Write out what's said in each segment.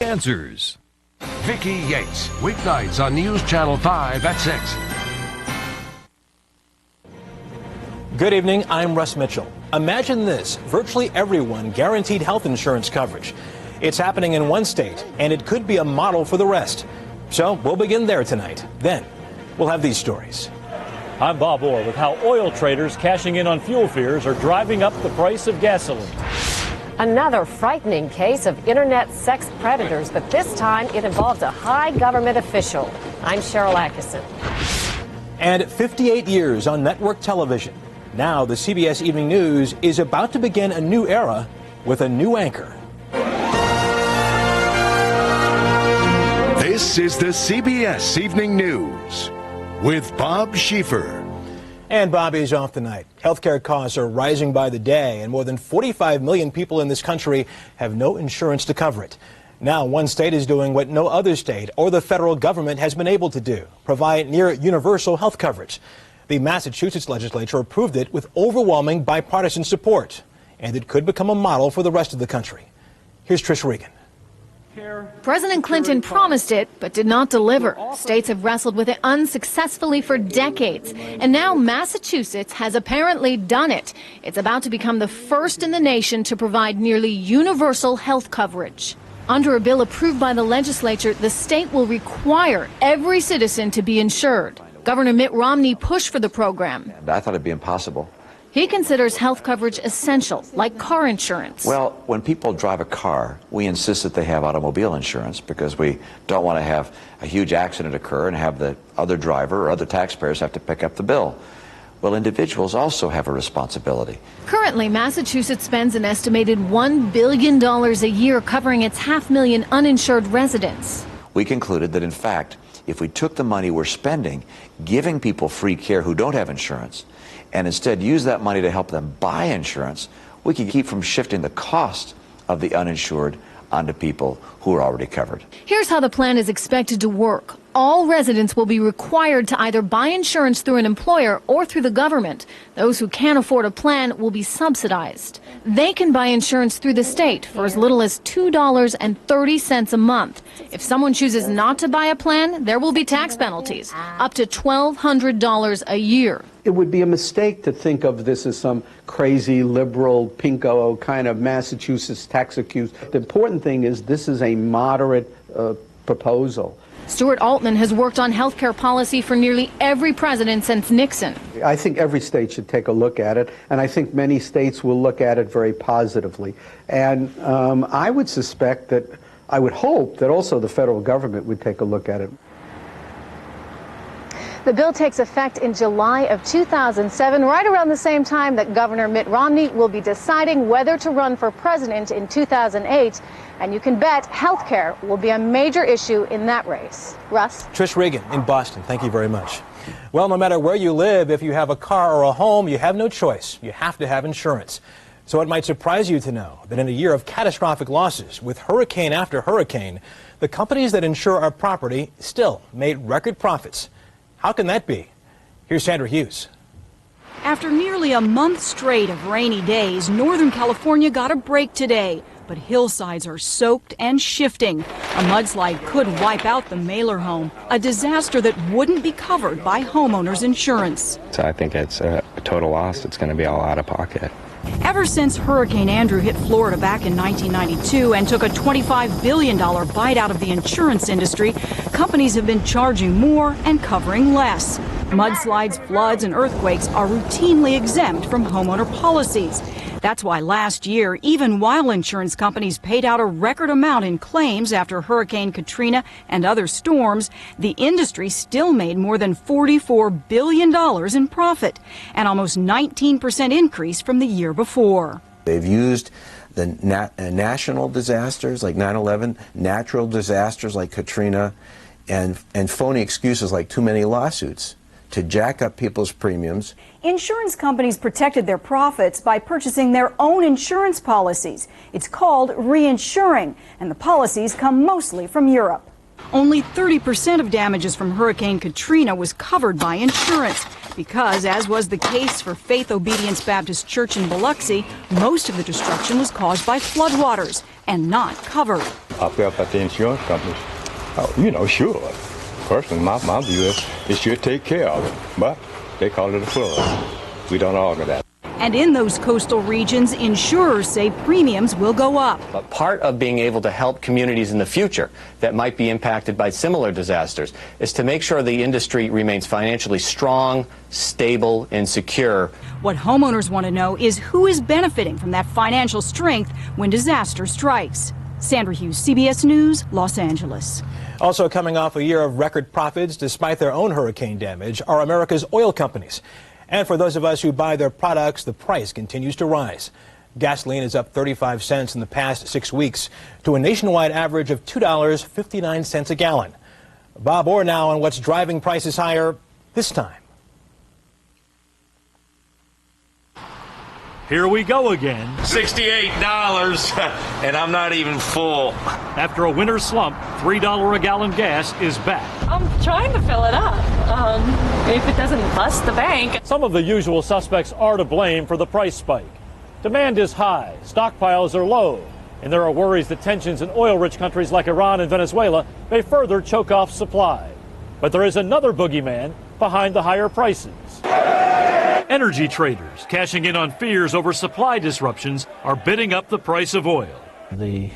Answers. Vicki Yates, weeknights on News Channel 5 at 6. Good evening, I'm Russ Mitchell. Imagine this, virtually everyone guaranteed health insurance coverage. It's happening in one state, and it could be a model for the rest. So we'll begin there tonight. Then we'll have these stories. I'm Bob Orr with how oil traders cashing in on fuel fears are driving up the price of gasoline. Another frightening case of internet sex predators, but this time it involves a high government official. I'm Cheryl Atkinson. And 58 years on network television. Now the CBS Evening News is about to begin a new era with a new anchor. This is the CBS Evening News with Bob Schieffer. And Bobby's off tonight. Healthcare costs are rising by the day, and more than 45 million people in this country have no insurance to cover it. Now, one state is doing what no other state or the federal government has been able to do, provide near universal health coverage. The Massachusetts legislature approved it with overwhelming bipartisan support, and it could become a model for the rest of the country. Here's Trish Regan. President Clinton promised it, but did not deliver. States have wrestled with it unsuccessfully for decades. And now Massachusetts has apparently done it. It's about to become the first in the nation to provide nearly universal health coverage. Under a bill approved by the legislature, the state will require every citizen to be insured. Governor Mitt Romney pushed for the program. I thought it'd be impossible. He considers health coverage essential, like car insurance. Well, when people drive a car, we insist that they have automobile insurance because we don't want to have a huge accident occur and have the other driver or other taxpayers have to pick up the bill. Well, individuals also have a responsibility. Currently, Massachusetts spends an estimated $1 billion a year covering its 500,000 uninsured residents. We concluded that, in fact, if we took the money we're spending giving people free care who don't have insurance and instead use that money to help them buy insurance, we could keep from shifting the cost of the uninsured onto people who are already covered. Here's how the plan is expected to work. All residents will be required to either buy insurance through an employer or through the government. Those who can't afford a plan will be subsidized. They can buy insurance through the state for as little as $2.30 a month. If someone chooses not to buy a plan, there will be tax penalties, up to $1,200 a year. It would be a mistake to think of this as some crazy liberal pinko kind of Massachusetts tax accuse. The important thing is this is a moderate proposal. Stuart Altman has worked on health care policy for nearly every president since Nixon. I think every state should take a look at it, and I think many states will look at it very positively. And I would suspect that, I would hope that also the federal government would take a look at it. The bill takes effect in July of 2007, right around the same time that Governor Mitt Romney will be deciding whether to run for president in 2008. And you can bet health care will be a major issue in that race. Russ? Trish Regan in Boston, thank you very much. Well, no matter where you live, if you have a car or a home, you have no choice. You have to have insurance. So it might surprise you to know that in a year of catastrophic losses, with hurricane after hurricane, the companies that insure our property still made record profits. How can that be? Here's Sandra Hughes. After nearly a month straight of rainy days, Northern California got a break today. But hillsides are soaked and shifting. A mudslide could wipe out the Mailer home, a disaster that wouldn't be covered by homeowners insurance. So I think it's a total loss. It's going to be all out of pocket. Ever since Hurricane Andrew hit Florida back in 1992 and took a $25 billion bite out of the insurance industry, companies have been charging more and covering less. Mudslides, floods, and earthquakes are routinely exempt from homeowner policies. That's why last year, even while insurance companies paid out a record amount in claims after Hurricane Katrina and other storms, the industry still made more than $44 billion in profit, an almost 19% increase from the year before. They've used the national disasters like 9/11, natural disasters like Katrina, and phony excuses like too many lawsuits to jack up people's premiums. Insurance companies protected their profits by purchasing their own insurance policies. It's called reinsuring, and the policies come mostly from Europe. Only 30% of damages from Hurricane Katrina was covered by insurance because, as was the case for Faith Obedience Baptist Church in Biloxi, most of the destruction was caused by floodwaters and not covered. I felt that the insurance companies, sure. Personally, my view is it should take care of it, but they call it a flood. We don't argue that. And in those coastal regions, insurers say premiums will go up. But part of being able to help communities in the future that might be impacted by similar disasters is to make sure the industry remains financially strong, stable, and secure. What homeowners want to know is who is benefiting from that financial strength when disaster strikes. Sandra Hughes, CBS News, Los Angeles. Also coming off a year of record profits despite their own hurricane damage are America's oil companies. And for those of us who buy their products, the price continues to rise. Gasoline is up 35 cents in the past 6 weeks to a nationwide average of $2.59 a gallon. Bob Orr now on what's driving prices higher this time. Here we go again. $68, and I'm not even full. After a winter slump, $3 a gallon gas is back. I'm trying to fill it up. If it doesn't bust the bank. Some of the usual suspects are to blame for the price spike. Demand is high, stockpiles are low, and there are worries that tensions in oil-rich countries like Iran and Venezuela may further choke off supply. But there is another boogeyman behind the higher prices. Energy traders, cashing in on fears over supply disruptions, are bidding up the price of oil. The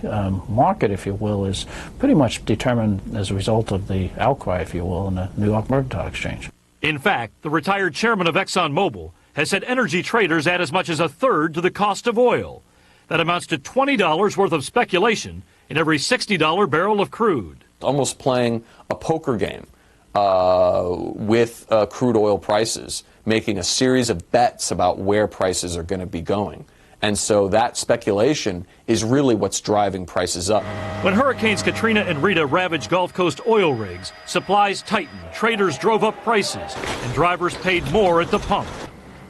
market, if you will, is pretty much determined as a result of the outcry, if you will, in the New York Mercantile Exchange. In fact, the retired chairman of ExxonMobil has said energy traders add as much as a third to the cost of oil. That amounts to $20 worth of speculation in every $60 barrel of crude. Almost playing a poker game with crude oil prices, making a series of bets about where prices are going to be going. And so that speculation is really what's driving prices up. When Hurricanes Katrina and Rita ravaged Gulf Coast oil rigs, supplies tightened, traders drove up prices, and drivers paid more at the pump.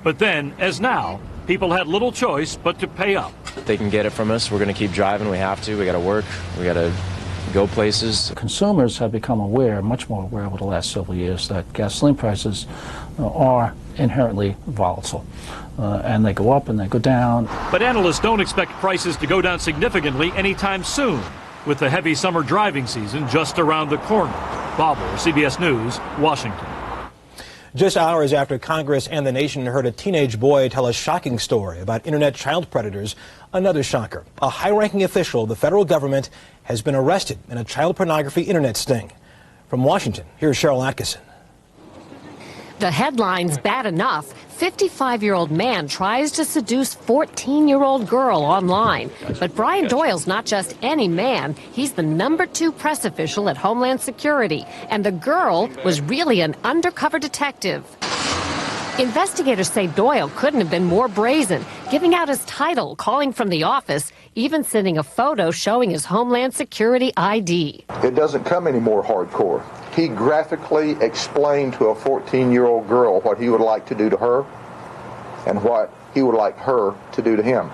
But then, as now, people had little choice but to pay up. They can get it from us. We're going to keep driving. We have to. We got to work. We got to go places. Consumers have become aware, much more aware over the last several years, that gasoline prices are inherently volatile. And they go up and they go down. But analysts don't expect prices to go down significantly anytime soon, with the heavy summer driving season just around the corner. Bob Orr, CBS News, Washington. Just hours after Congress and the nation heard a teenage boy tell a shocking story about internet child predators, another shocker. A high-ranking official of the federal government has been arrested in a child pornography internet sting. From Washington, here's Cheryl Atkinson. The headline's bad enough. 55-year-old man tries to seduce 14-year-old girl online. But Brian Doyle's not just any man. He's the #2 press official at Homeland Security. And the girl was really an undercover detective. Investigators say Doyle couldn't have been more brazen, giving out his title, calling from the office, even sending a photo showing his Homeland Security ID. It doesn't come any more hardcore. He graphically explained to a 14-year-old girl what he would like to do to her and what he would like her to do to him.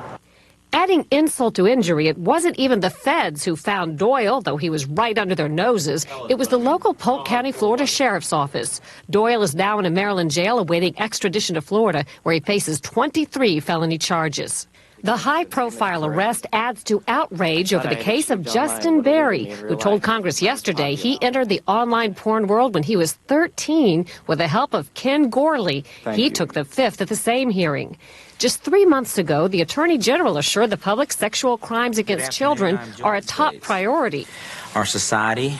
Adding insult to injury, it wasn't even the feds who found Doyle, though he was right under their noses. It was the local Polk County, Florida Sheriff's Office. Doyle is now in a Maryland jail awaiting extradition to Florida, where he faces 23 felony charges. The high-profile arrest adds to outrage over the case of Justin Berry, who told Congress yesterday he entered the online porn world when he was 13 with the help of Ken Gorley. He took the fifth at the same hearing. Just 3 months ago, the Attorney General assured the public sexual crimes against children are a top priority. Our society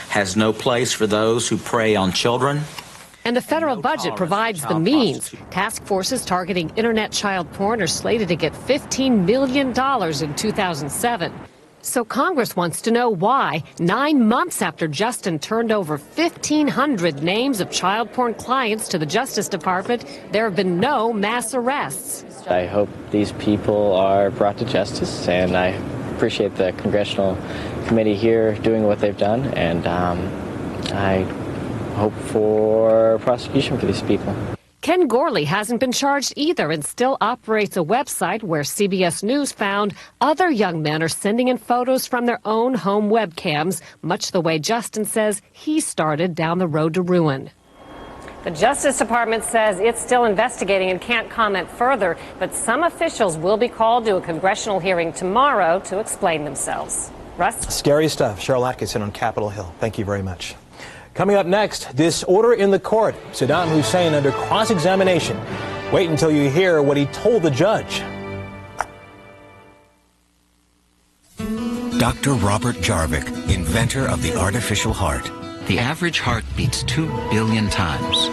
has no place for those who prey on children. And the federal budget provides the means. Task forces targeting internet child porn are slated to get $15 million in 2007. So Congress wants to know why, 9 months after Justin turned over 1,500 names of child porn clients to the Justice Department, there have been no mass arrests. I hope these people are brought to justice, and I appreciate the congressional committee here doing what they've done, and I hope for prosecution for these people. Ken Gorley hasn't been charged either and still operates a website where CBS News found other young men are sending in photos from their own home webcams, much the way Justin says he started down the road to ruin. The Justice Department says it's still investigating and can't comment further, but some officials will be called to a congressional hearing tomorrow to explain themselves. Russ? Scary stuff. Cheryl Atkinson on Capitol Hill. Thank you very much. Coming up next, disorder in the court. Saddam Hussein under cross-examination. Wait until you hear what he told the judge. Dr. Robert Jarvik, inventor of the artificial heart. The average heart beats 2 billion times.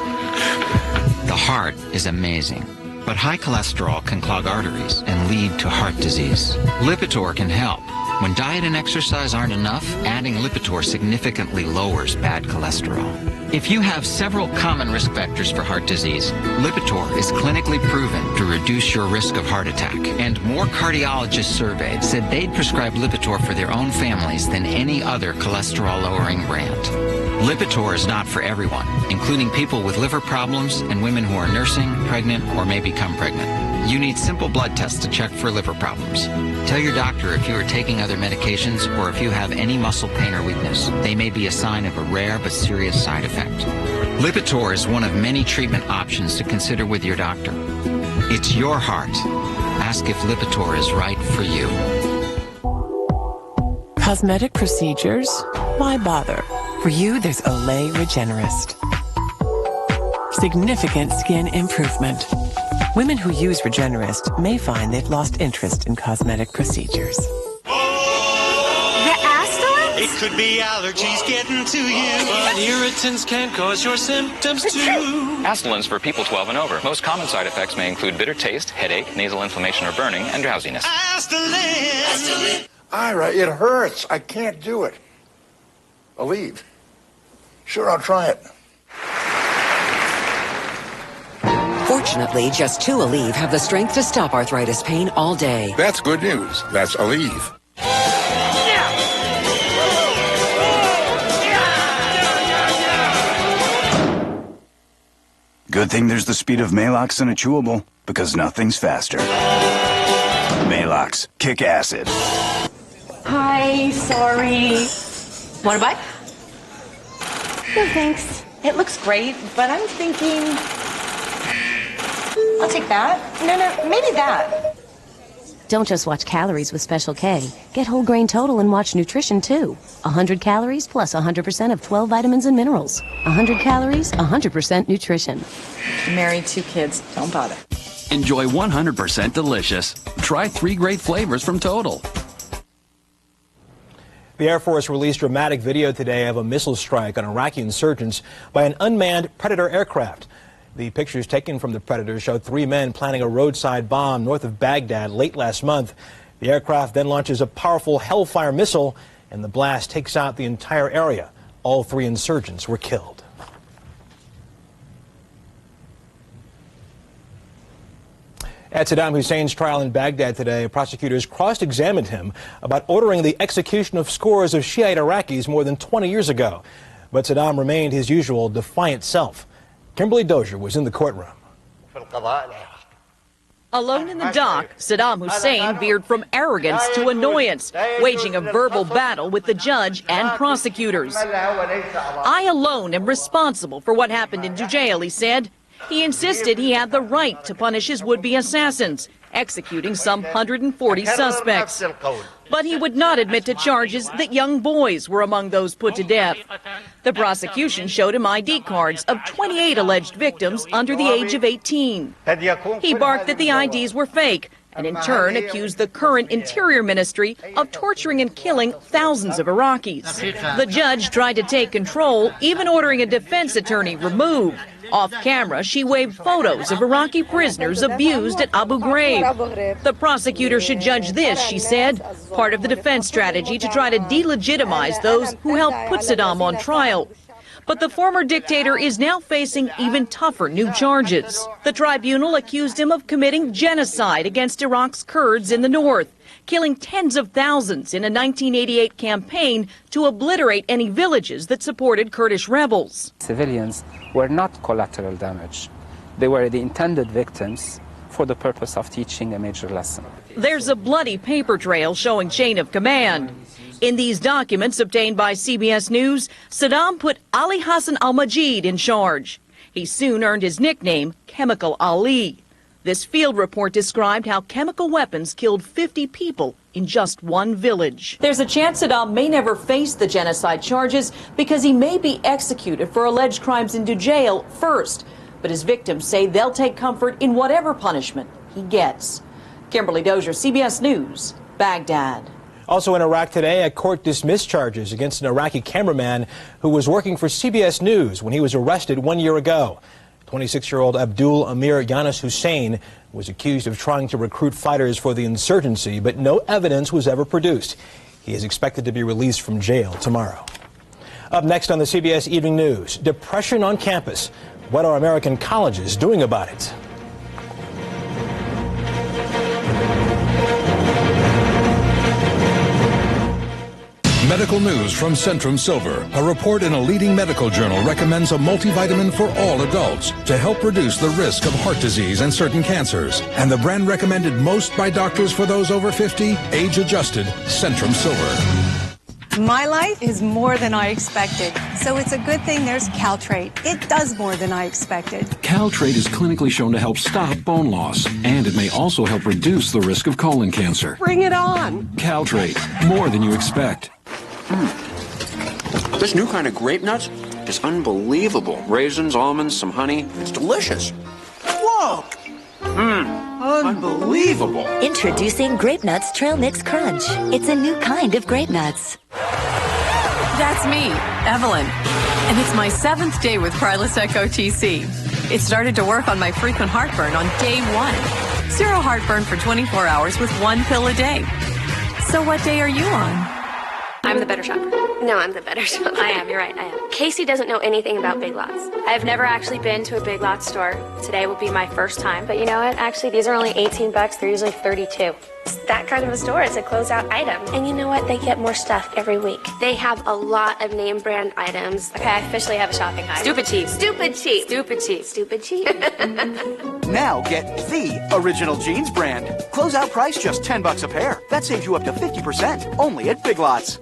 The heart is amazing, but high cholesterol can clog arteries and lead to heart disease. Lipitor can help. When diet and exercise aren't enough, adding Lipitor significantly lowers bad cholesterol. If you have several common risk factors for heart disease, Lipitor is clinically proven to reduce your risk of heart attack. And more cardiologists surveyed said they'd prescribe Lipitor for their own families than any other cholesterol-lowering brand. Lipitor is not for everyone, including people with liver problems and women who are nursing, pregnant, or may become pregnant. You need simple blood tests to check for liver problems. Tell your doctor if you are taking other medications or if you have any muscle pain or weakness. They may be a sign of a rare but serious side effect. Lipitor is one of many treatment options to consider with your doctor. It's your heart. Ask if Lipitor is right for you. Cosmetic procedures? Why bother? For you, there's Olay Regenerist. Significant skin improvement. Women who use Regenerist may find they've lost interest in cosmetic procedures. The Astelins? It could be allergies getting to you. But irritants can cause your symptoms too. Astelins for people 12 and over. Most common side effects may include bitter taste, headache, nasal inflammation or burning, and drowsiness. Astelin! Ira, it hurts. I can't do it. Aleve. Sure, I'll try it. Fortunately, just 2 Aleve have the strength to stop arthritis pain all day. That's good news. That's Aleve. Good thing there's the speed of Maalox in a chewable, because nothing's faster. Maalox, kick acid. Hi, sorry. Want a bite? No, thanks. It looks great, but I'm thinking... I'll take that. No, maybe that. Don't just watch calories with Special K. Get whole grain total and watch nutrition too. 100 calories plus 100% of 12 vitamins and minerals. 100 calories, 100% nutrition. Married, 2 kids. Don't bother. Enjoy 100% delicious. Try 3 great flavors from Total. The Air Force released dramatic video today of a missile strike on Iraqi insurgents by an unmanned Predator aircraft. The pictures taken from the Predator showed 3 men planting a roadside bomb north of Baghdad late last month. The aircraft then launches a powerful Hellfire missile, and the blast takes out the entire area. All 3 insurgents were killed. At Saddam Hussein's trial in Baghdad today, prosecutors cross-examined him about ordering the execution of scores of Shiite Iraqis more than 20 years ago. But Saddam remained his usual defiant self. Kimberly Dozier was in the courtroom. Alone in the dock, Saddam Hussein veered from arrogance to annoyance, waging a verbal battle with the judge and prosecutors. I alone am responsible for what happened in Jujail, he said. He insisted he had the right to punish his would-be assassins, executing some 140 suspects. But he would not admit to charges that young boys were among those put to death. The prosecution showed him ID cards of 28 alleged victims under the age of 18. He barked that the IDs were fake, and in turn accused the current Interior Ministry of torturing and killing thousands of Iraqis. The judge tried to take control, even ordering a defense attorney removed. Off camera, she waved photos of Iraqi prisoners abused at Abu Ghraib. The prosecutor should judge this, she said, part of the defense strategy to try to delegitimize those who helped put Saddam on trial. But the former dictator is now facing even tougher new charges. The tribunal accused him of committing genocide against Iraq's Kurds in the north, killing tens of thousands in a 1988 campaign to obliterate any villages that supported Kurdish rebels. Civilians were not collateral damage. They were the intended victims for the purpose of teaching a major lesson. There's a bloody paper trail showing chain of command. In these documents obtained by CBS News, Saddam put Ali Hassan al-Majid in charge. He soon earned his nickname, Chemical Ali. This field report described how chemical weapons killed 50 people in just one village. There's a chance Saddam may never face the genocide charges because he may be executed for alleged crimes into jail first. But his victims say they'll take comfort in whatever punishment he gets. Kimberly Dozier, CBS News, Baghdad. Also in Iraq today, a court dismissed charges against an Iraqi cameraman who was working for CBS News when he was arrested 1 year ago. 26-year-old Abdul Amir Yanis Hussein was accused of trying to recruit fighters for the insurgency, but no evidence was ever produced. He is expected to be released from jail tomorrow. Up next on the CBS Evening News, depression on campus. What are American colleges doing about it? Medical news from Centrum Silver. A report in a leading medical journal recommends a multivitamin for all adults to help reduce the risk of heart disease and certain cancers. And the brand recommended most by doctors for those over 50, age-adjusted, Centrum Silver. My life is more than I expected, so it's a good thing there's Caltrate. It does more than I expected. Caltrate is clinically shown to help stop bone loss, and it may also help reduce the risk of colon cancer. Bring it on! Caltrate, more than you expect. This new kind of grape nuts is unbelievable. Raisins, almonds, some honey. It's delicious. Whoa! Unbelievable. Introducing Grape Nuts Trail Mix Crunch. It's a new kind of grape nuts. That's me, Evelyn. And it's my 7th day with Prilosec OTC. It started to work on my frequent heartburn on day 1. Zero heartburn for 24 hours with 1 pill a day. So what day are you on? I'm the better shopper. No, I'm the better shopper. I am, you're right, I am. Casey doesn't know anything about Big Lots. I've never actually been to a Big Lots store. Today will be my first time. But you know what? Actually, these are only 18 bucks. They're usually 32. It's that kind of a store. It's a closeout item. And you know what? They get more stuff every week. They have a lot of name brand items. Okay, I officially have a shopping high. Stupid cheap. Stupid cheap. Stupid cheap. Stupid cheap. Now get the original jeans brand. Closeout price just $10 a pair. That saves you up to 50%. Only at Big Lots.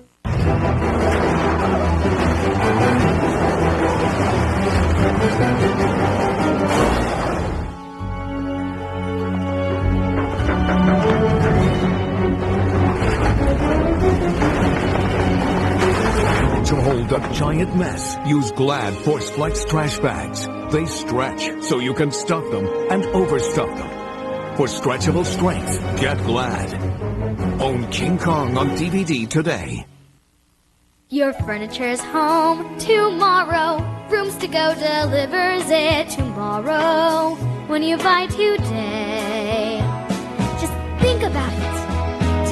To hold a giant mess, use Glad Force Flex trash bags. They stretch so you can stuff them and overstuff them. For stretchable strength, get Glad. Own King Kong on DVD today. Your furniture is home tomorrow. Rooms to Go delivers it tomorrow. When you buy today, just think about it.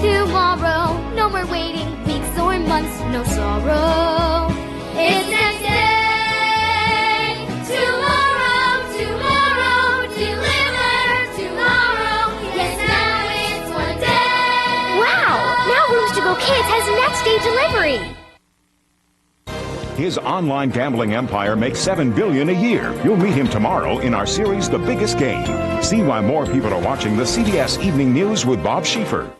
Tomorrow, no more waiting weeks or months, no sorrow. It's next day. Tomorrow, tomorrow, deliver tomorrow. Yes, now it's one day. Wow! Now Rooms to Go Kids has next day delivery. His online gambling empire makes $7 billion a year. You'll meet him tomorrow in our series, The Biggest Game. See why more people are watching the CBS Evening News with Bob Schieffer.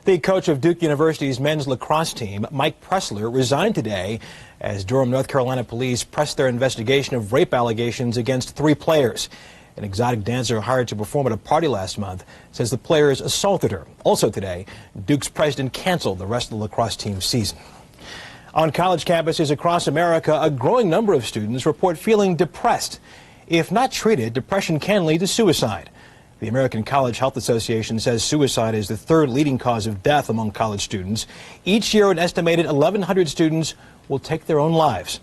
The coach of Duke University's men's lacrosse team, Mike Pressler, resigned today as Durham, North Carolina police pressed their investigation of rape allegations against 3 players. An exotic dancer hired to perform at a party last month says the players assaulted her. Also today, Duke's president canceled the rest of the lacrosse team's season. On college campuses across America, a growing number of students report feeling depressed. If not treated, depression can lead to suicide. The American College Health Association says suicide is the 3rd leading cause of death among college students. Each year, an estimated 1,100 students will take their own lives.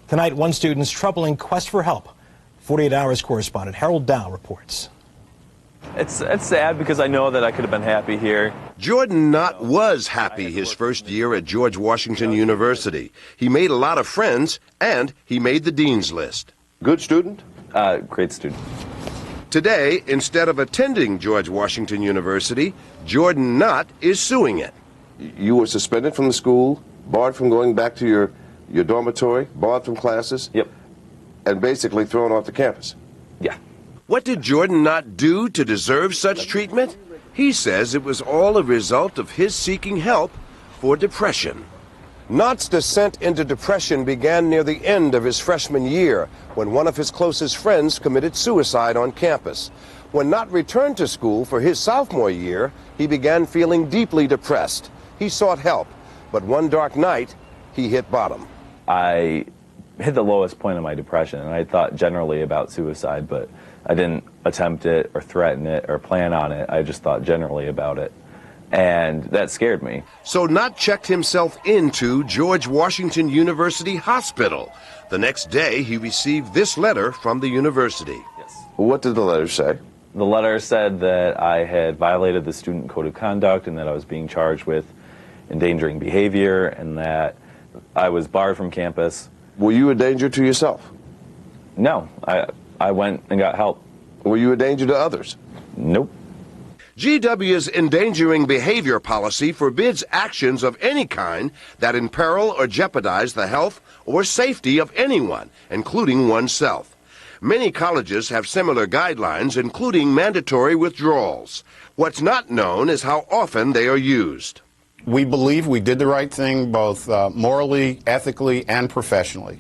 Tonight, one student's troubling quest for help. 48 Hours correspondent Harold Dow reports. It's sad because I know that I could have been happy here. Jordan Knott was happy his first year at George Washington University. He made a lot of friends, and he made the dean's list. Good student? Great student. Today, instead of attending George Washington University, Jordan Knott is suing it. You were suspended from the school, barred from going back to your dormitory, barred from classes? Yep. And basically thrown off the campus? Yeah. What did Jordan Knott do to deserve such treatment? He says it was all a result of his seeking help for depression. Nott's descent into depression began near the end of his freshman year when one of his closest friends committed suicide on campus. When Nott returned to school for his sophomore year, he began feeling deeply depressed. He sought help, but one dark night, he hit bottom. I hit the lowest point of my depression, and I thought generally about suicide, but I didn't attempt it or threaten it or plan on it. I just thought generally about it. And that scared me. So Nott checked himself into George Washington University Hospital. The next day, he received this letter from the university. What did the letter say? The letter said that I had violated the student code of conduct and that I was being charged with endangering behavior and that I was barred from campus. Were you a danger to yourself? No, I went and got help. Were you a danger to others? Nope. GW's endangering behavior policy forbids actions of any kind that imperil or jeopardize the health or safety of anyone, including oneself. Many colleges have similar guidelines, including mandatory withdrawals. What's not known is how often they are used. We believe we did the right thing both morally, ethically, and professionally.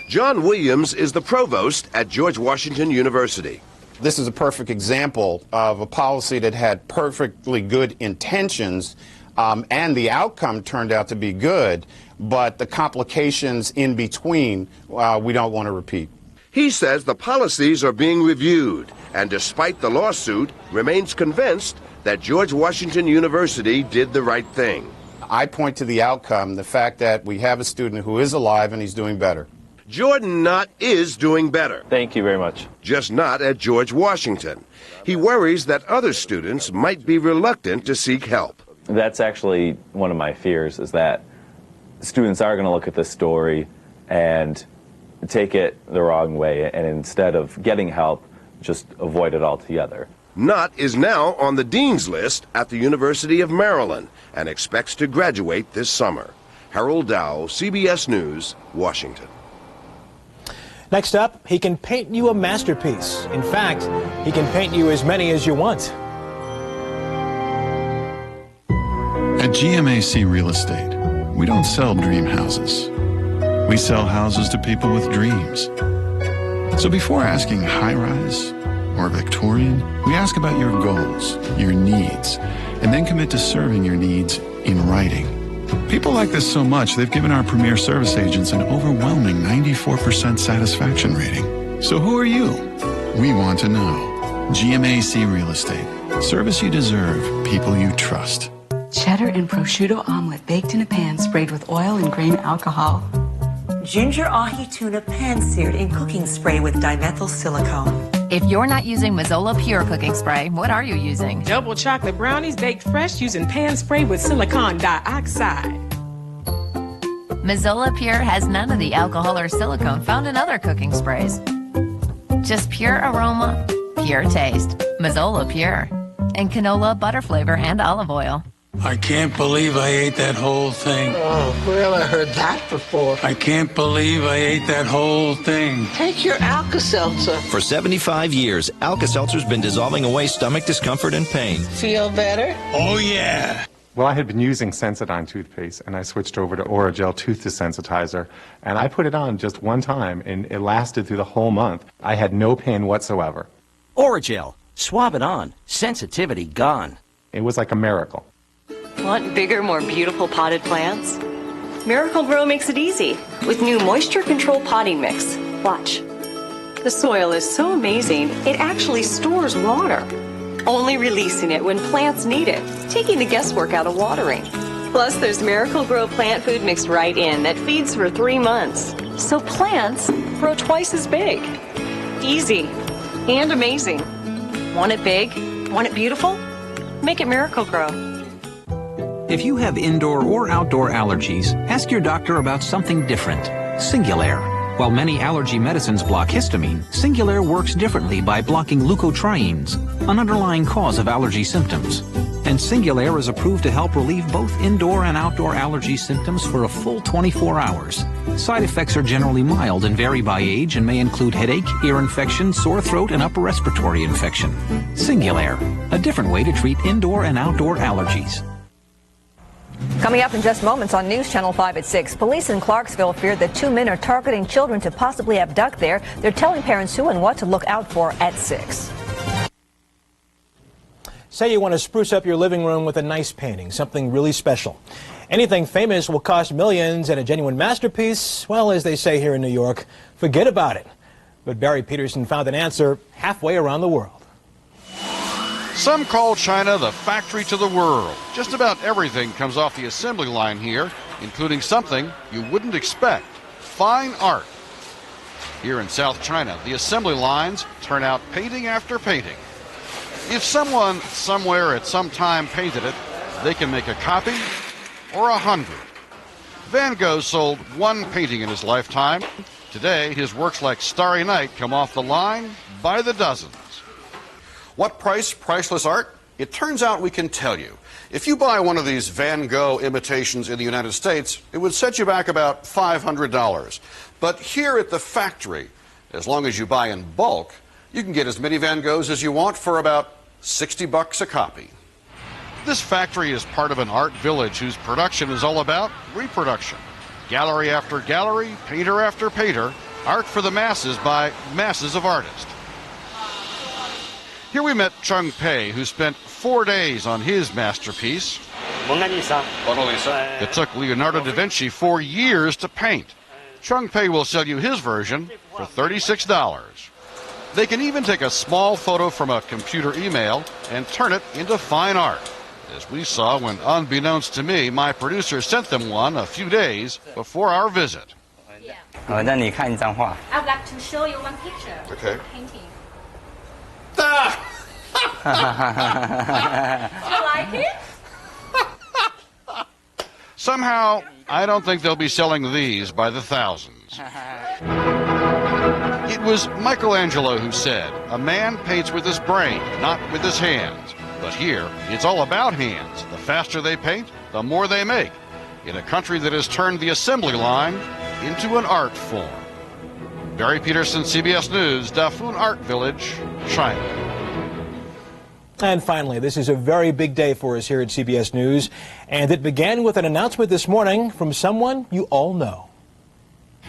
John Williams is the provost at George Washington University. This is a perfect example of a policy that had perfectly good intentions, and the outcome turned out to be good, but the complications in between we don't want to repeat. He says the policies are being reviewed, and despite the lawsuit, remains convinced that George Washington University did the right thing. I point to the outcome, the fact that we have a student who is alive and he's doing better. Jordan Nott is doing better. Thank you very much. Just not at George Washington. He worries that other students might be reluctant to seek help. That's actually one of my fears, is that students are going to look at this story and take it the wrong way, and instead of getting help, just avoid it altogether. Nott is now on the dean's list at the University of Maryland and expects to graduate this summer. Harold Dow, CBS News, Washington. Next up, he can paint you a masterpiece. In fact, he can paint you as many as you want. At GMAC Real Estate, we don't sell dream houses. We sell houses to people with dreams. So before asking high-rise or Victorian, we ask about your goals, your needs, and then commit to serving your needs in writing. People like this so much, they've given our premier service agents an overwhelming 94% satisfaction rating. So who are you? We want to know. GMAC Real Estate. Service you deserve, people you trust. Cheddar and prosciutto omelet baked in a pan sprayed with oil and grain alcohol. Ginger ahi tuna pan-seared in cooking spray with dimethyl silicone. If you're not using Mazzola Pure cooking spray, what are you using? Double chocolate brownies baked fresh using pan spray with silicon dioxide. Mazzola Pure has none of the alcohol or silicone found in other cooking sprays. Just pure aroma, pure taste. Mazzola Pure. And canola, butter flavor, and olive oil. I can't believe I ate that whole thing. Oh, well, I heard that before. I can't believe I ate that whole thing. Take your Alka-Seltzer. For 75 years, Alka-Seltzer's been dissolving away stomach discomfort and pain. Feel better? Oh, yeah. Well, I had been using Sensodyne toothpaste, and I switched over to Orajel tooth desensitizer, and I put it on just one time, and it lasted through the whole month. I had no pain whatsoever. Orajel. Swab it on. Sensitivity gone. It was like a miracle. Want bigger, more beautiful potted plants? Miracle Grow makes it easy with new moisture control potting mix. Watch. The soil is so amazing, it actually stores water, only releasing it when plants need it, taking the guesswork out of watering. Plus, there's Miracle Grow plant food mixed right in that feeds for 3 months. So plants grow twice as big. Easy and amazing. Want it big? Want it beautiful? Make it Miracle Grow. If you have indoor or outdoor allergies, ask your doctor about something different. Singulair. While many allergy medicines block histamine, Singulair works differently by blocking leukotrienes, an underlying cause of allergy symptoms. And Singulair is approved to help relieve both indoor and outdoor allergy symptoms for a full 24 hours. Side effects are generally mild and vary by age and may include headache, ear infection, sore throat, and upper respiratory infection. Singulair, a different way to treat indoor and outdoor allergies. Coming up in just moments on News Channel 5 at 6, police in Clarksville fear that 2 men are targeting children to possibly abduct there. They're telling parents who and what to look out for at 6. Say you want to spruce up your living room with a nice painting, something really special. Anything famous will cost millions, and a genuine masterpiece, well, as they say here in New York, forget about it. But Barry Peterson found an answer halfway around the world. Some call China the factory to the world. Just about everything comes off the assembly line here, including something you wouldn't expect: fine art. Here in South China, the assembly lines turn out painting after painting. If someone somewhere at some time painted it, they can make a copy or 100. Van Gogh sold one painting in his lifetime. Today, his works like Starry Night come off the line by the dozens. What price priceless art? It turns out we can tell you. If you buy one of these Van Gogh imitations in the United States, it would set you back about $500. But here at the factory, as long as you buy in bulk, you can get as many Van Goghs as you want for about $60 a copy. This factory is part of an art village whose production is all about reproduction. Gallery after gallery, painter after painter, art for the masses by masses of artists. Here we met Chung Pei, who spent 4 days on his masterpiece. Mona Lisa. It took Leonardo da Vinci 4 years to paint. Chung Pei will sell you his version for $36. They can even take a small photo from a computer email and turn it into fine art, as we saw when, unbeknownst to me, my producer sent them one a few days before our visit. I'd like to show you one picture. Okay. Painting. Do you like it? Somehow, I don't think they'll be selling these by the thousands. It was Michelangelo who said, "A man paints with his brain, not with his hands." But here, it's all about hands. The faster they paint, the more they make, in a country that has turned the assembly line into an art form. Barry Peterson, CBS News, Dafun Art Village, China. And finally, this is a very big day for us here at CBS News, and it began with an announcement this morning from someone you all know.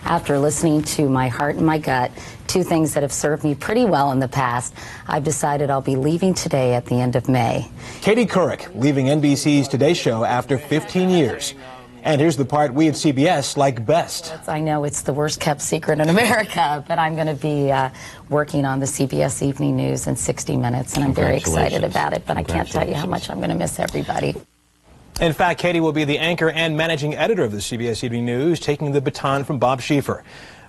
After listening to my heart and my gut, two things that have served me pretty well in the past, I've decided I'll be leaving today at the end of May. Katie Couric leaving NBC's Today Show after 15 years. And here's the part we at CBS like best. I know it's the worst kept secret in America, but I'm going to be working on the CBS Evening News in 60 Minutes, and I'm very excited about it, but I can't tell you how much I'm going to miss everybody. In fact, Katie will be the anchor and managing editor of the CBS Evening News, taking the baton from Bob Schieffer.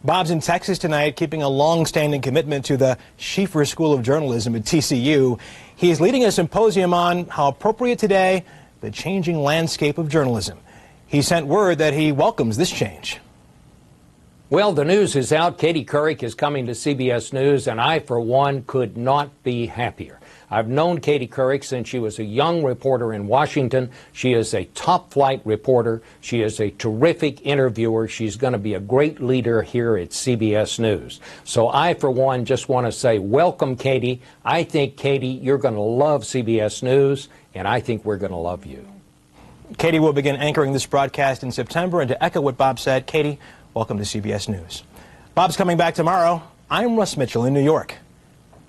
Bob's in Texas tonight, keeping a long-standing commitment to the Schieffer School of Journalism at TCU. He is leading a symposium on how appropriate today, the changing landscape of journalism. He sent word that he welcomes this change. Well, the news is out. Katie Couric is coming to CBS News, and I, for one, could not be happier. I've known Katie Couric since she was a young reporter in Washington. She is a top-flight reporter. She is a terrific interviewer. She's going to be a great leader here at CBS News. So I, for one, just want to say welcome, Katie. I think, Katie, you're going to love CBS News, and I think we're going to love you. Katie will begin anchoring this broadcast in September, and to echo what Bob said, Katie, welcome to CBS News. Bob's coming back tomorrow. I'm Russ Mitchell in New York.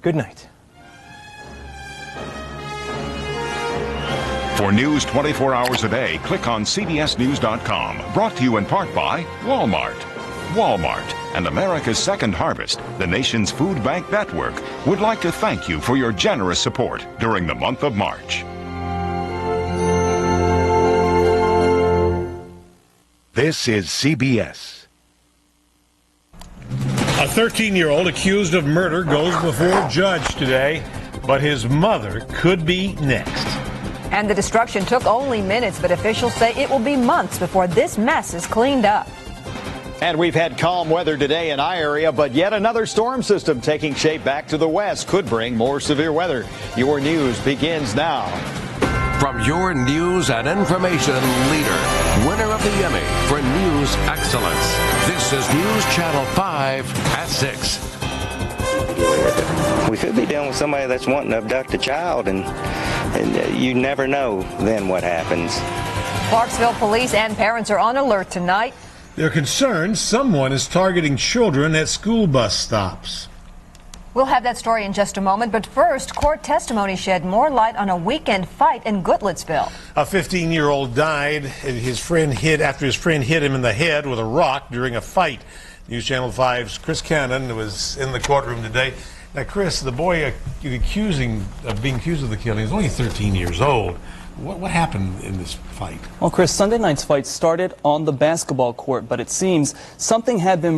Good night. For news 24 hours a day, click on CBSNews.com. Brought to you in part by Walmart. Walmart and America's Second Harvest, the nation's food bank network, would like to thank you for your generous support during the month of March. This is CBS. A 13-year-old accused of murder goes before a judge today, but his mother could be next. And the destruction took only minutes, but officials say it will be months before this mess is cleaned up. And we've had calm weather today in our area, but yet another storm system taking shape back to the west could bring more severe weather. Your news begins now. From your news and information leader, winner of the Emmy for News Excellence, this is News Channel 5 at 6. We could be dealing with somebody that's wanting to abduct a child, and you never know then what happens. Clarksville police and parents are on alert tonight. They're concerned someone is targeting children at school bus stops. We'll have that story in just a moment, but first, court testimony shed more light on a weekend fight in Goodlettsville. A 15-year-old died after his friend hit him in the head with a rock during a fight. News Channel 5's Chris Cannon was in the courtroom today. Now, Chris, the boy being accused of the killing is only 13 years old. What happened in this fight? Well, Chris, Sunday night's fight started on the basketball court, but it seems something had been